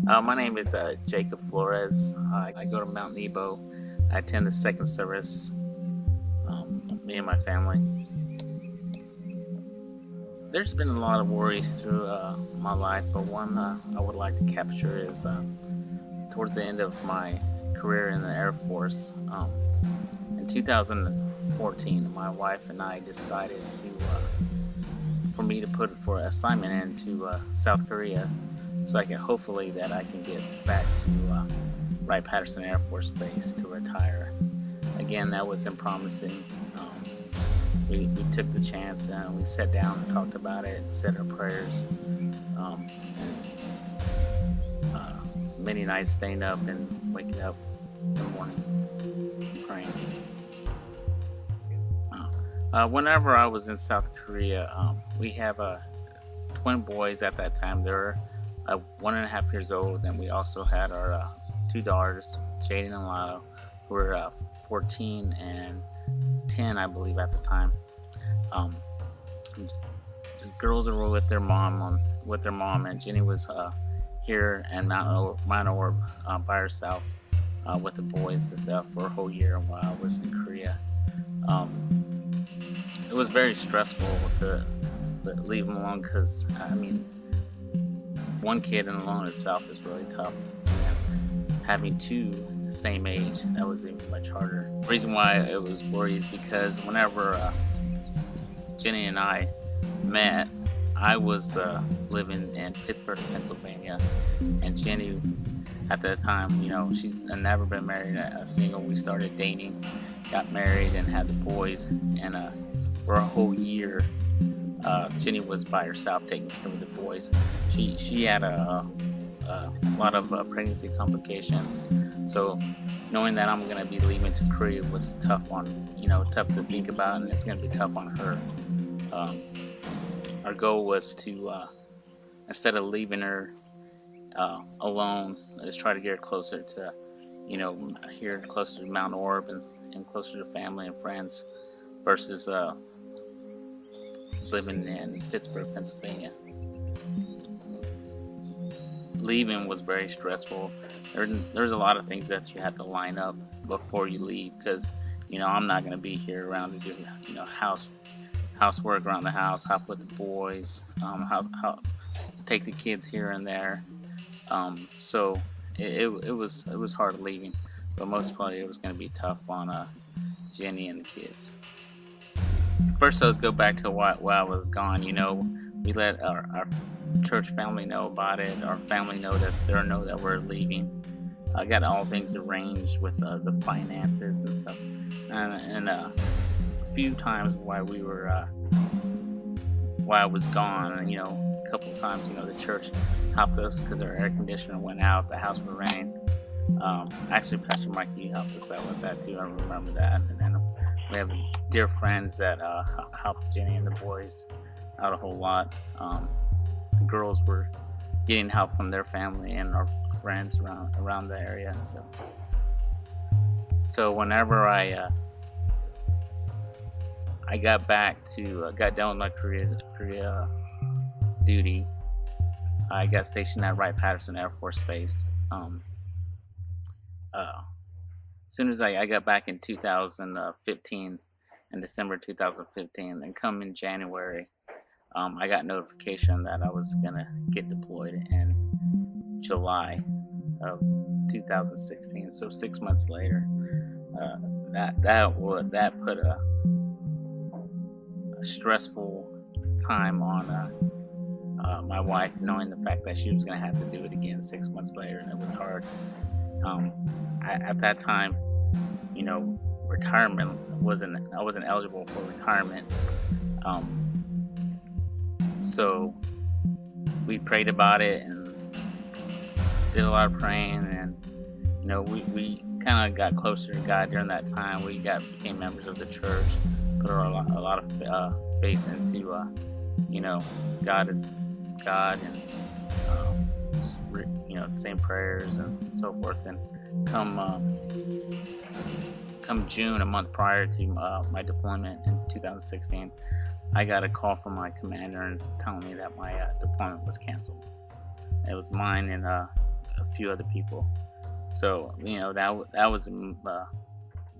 My name is Jacob Flores. I go to Mount Nebo. I attend the second service, me and my family. There's been a lot of worries through my life, but one I would like to capture is towards the end of my career in the Air Force. In 2014, my wife and I decided for me to put for an assignment into South Korea, so I can hopefully that I can get back to Wright-Patterson Air Force Base to retire. Again, that wasn't promising. We took the chance and we sat down and talked about it, said our prayers. Many nights staying up and waking up in the morning praying. Whenever I was in South Korea, we have twin boys at that time. They're 1.5 years old, and we also had our two daughters, Jaden and Lalo, who were 14 and 10, I believe, at the time. The girls were with their mom, and Jenny was here in Mount Orb by herself with the boys for a whole year while I was in Korea. It was very stressful to leave them alone because, one kid alone itself is really tough. And having two the same age, that was even much harder. The reason why it was worried is because whenever Jenny and I met, I was living in Pittsburgh, Pennsylvania, and Jenny, at that time, she's never been married, single. We started dating, got married, and had the boys, and for a whole year, Jenny was by herself taking care of the boys. She had a lot of pregnancy complications, so knowing that I'm going to be leaving to Korea was tough to think about, and it's going to be tough on her. Our goal was to, instead of leaving her alone, let's try to get her closer to, here closer to Mount Orb and closer to family and friends versus living in Pittsburgh, Pennsylvania. Leaving was very stressful. There's a lot of things that you have to line up before you leave because, I'm not going to be here around to do, housework around the house, help with the boys, how take the kids here and there. So it was hard leaving, but most probably it was going to be tough on Jenny and the kids. First, let's go back to why I was gone. We let our church family know about it. Our family know that we're leaving. I got all things arranged with the finances and stuff, and a few times while I was gone, a couple of times, the church helped us because our air conditioner went out, the house was raining. Actually, Pastor Mikey helped us out with that too. I remember that. And then we have dear friends that helped Jenny and the boys out a whole lot. The girls were getting help from their family and our friends around the area. So whenever I got done with my Korea duty, I got stationed at Wright-Patterson Air Force Base. As soon as I got back in 2015, in December 2015, and come in January, I got notification that I was gonna get deployed in July of 2016. So 6 months later, that put a stressful time on my wife, knowing the fact that she was gonna have to do it again 6 months later, and it was hard. At that time, retirement I wasn't eligible for retirement. So we prayed about it and did a lot of praying, and we kind of got closer to God during that time. We became members of the church, put a lot of faith into God is God, and same prayers and so forth. And come June, a month prior to my deployment in 2016, I got a call from my commander and telling me that my deployment was canceled. It was mine and a few other people. So that was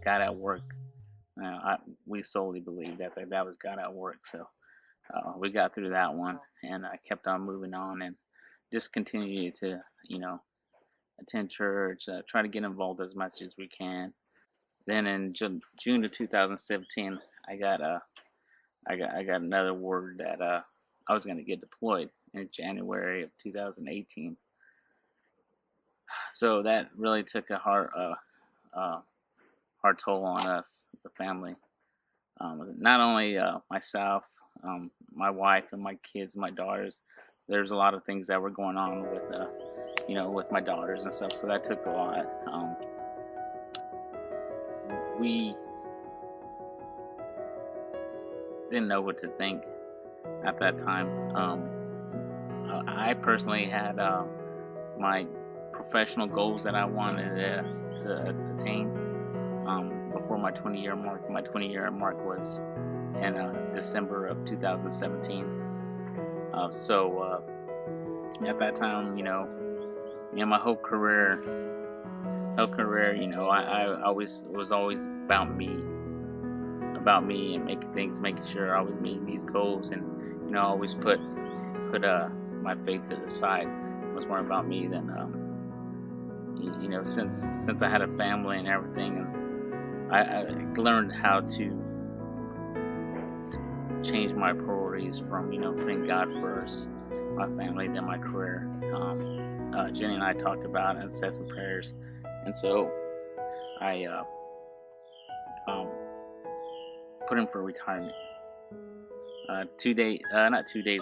God at work. We solely believe that was God at work. So we got through that one, and I kept on moving on, and just continued to attend church, try to get involved as much as we can. Then in June of 2017, I got another word that I was going to get deployed in January of 2018. So that really took a hard toll on us, the family. Not only myself, my wife, and my kids, my daughters. There's a lot of things that were going on with my daughters and stuff. So that took a lot. We didn't know what to think at that time. I personally had my professional goals that I wanted to attain before my 20-year mark. My 20-year mark was in December of 2017. So at that time, my whole career, I always was always about me and making sure I was meeting these goals, and I always put my faith to the side. It was more about me than since I had a family and everything, and I learned how to change my priorities from putting God first, my family, then my career. Jenny and I talked about it and said some prayers, and so I put in for retirement. Not 2 days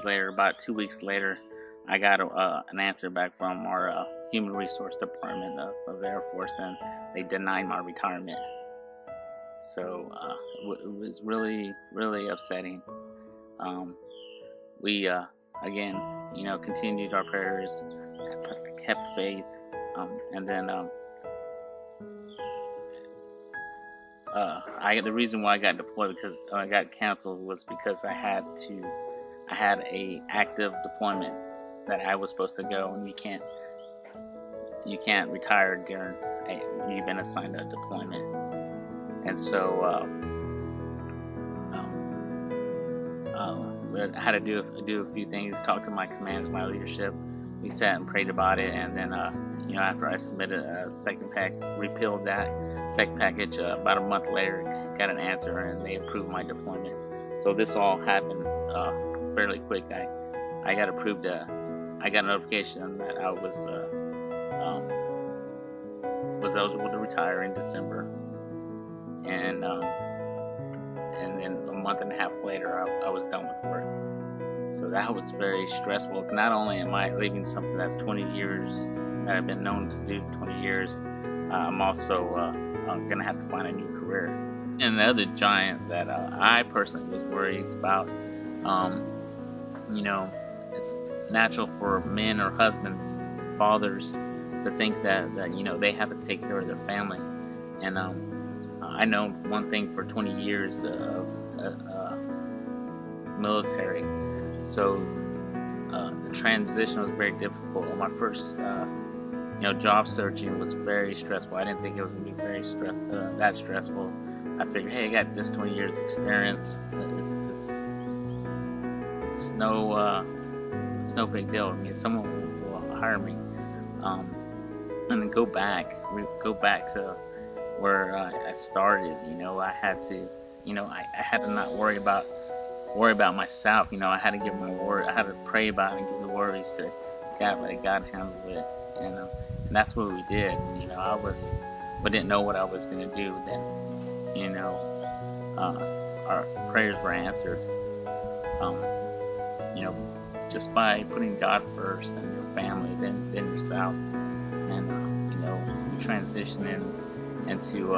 later, about 2 weeks later, I got an answer back from our human resource department of the Air Force, and they denied my retirement. So it was really, really upsetting. We again, continued our prayers, kept faith, and then the reason why I got deployed, because I got canceled, was because I had a active deployment that I was supposed to go, and you can't retire during you've been assigned a deployment. And so I had to do a few things, talk to my commanders, my leadership. We sat and prayed about it, and then after I submitted a second pack, repealed that second package, about a month later, got an answer, and they approved my deployment. So this all happened fairly quick. I got approved. I got a notification that I was eligible to retire in December, and then a month and a half later, I was done with work. So that was very stressful. Not only am I leaving something that's 20 years that I've been known to do 20 years, I'm also going to have to find a new career. And the other giant that I personally was worried about, it's natural for men or husbands, fathers, to think that they have to take care of their family. And I know one thing for 20 years of military. So the transition was very difficult. My first, job searching was very stressful. I didn't think it was going to be that stressful. I figured, hey, I got this 20 years experience. It's no big deal. I mean, someone will hire me. And then go back to where I started. I had to, I had to not worry about myself. I had to give my word. I had to pray about it and give the worries to God, let God handle it. And that's what we did. We didn't know what I was going to do. Then, our prayers were answered. Just by putting God first and your family, then yourself, and transitioning into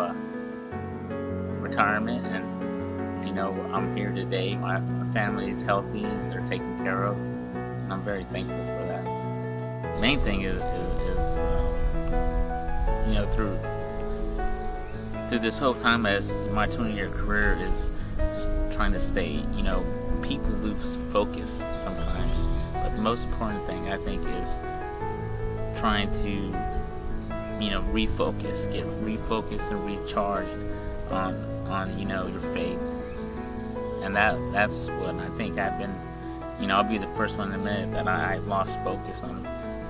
retirement. And I'm here today. My family is healthy; they're taken care of, and I'm very thankful for that. The main thing is through this whole time, as my 20-year career is trying to stay. People lose focus sometimes, but the most important thing I think is trying to, get refocused and recharged on your faith. And that's what I think I've been, I'll be the first one to admit that I've lost focus on,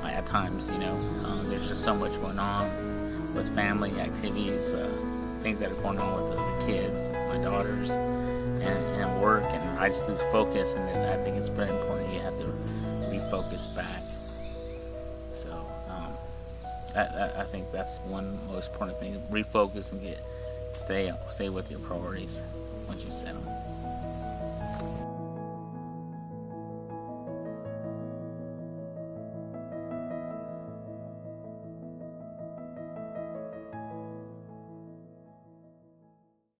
at times, there's just so much going on with family activities, things that are going on with the kids, my daughters, and work, and I just lose focus, and then I think it's very important you have to refocus back. So I think that's one most important thing: refocus and stay with your priorities.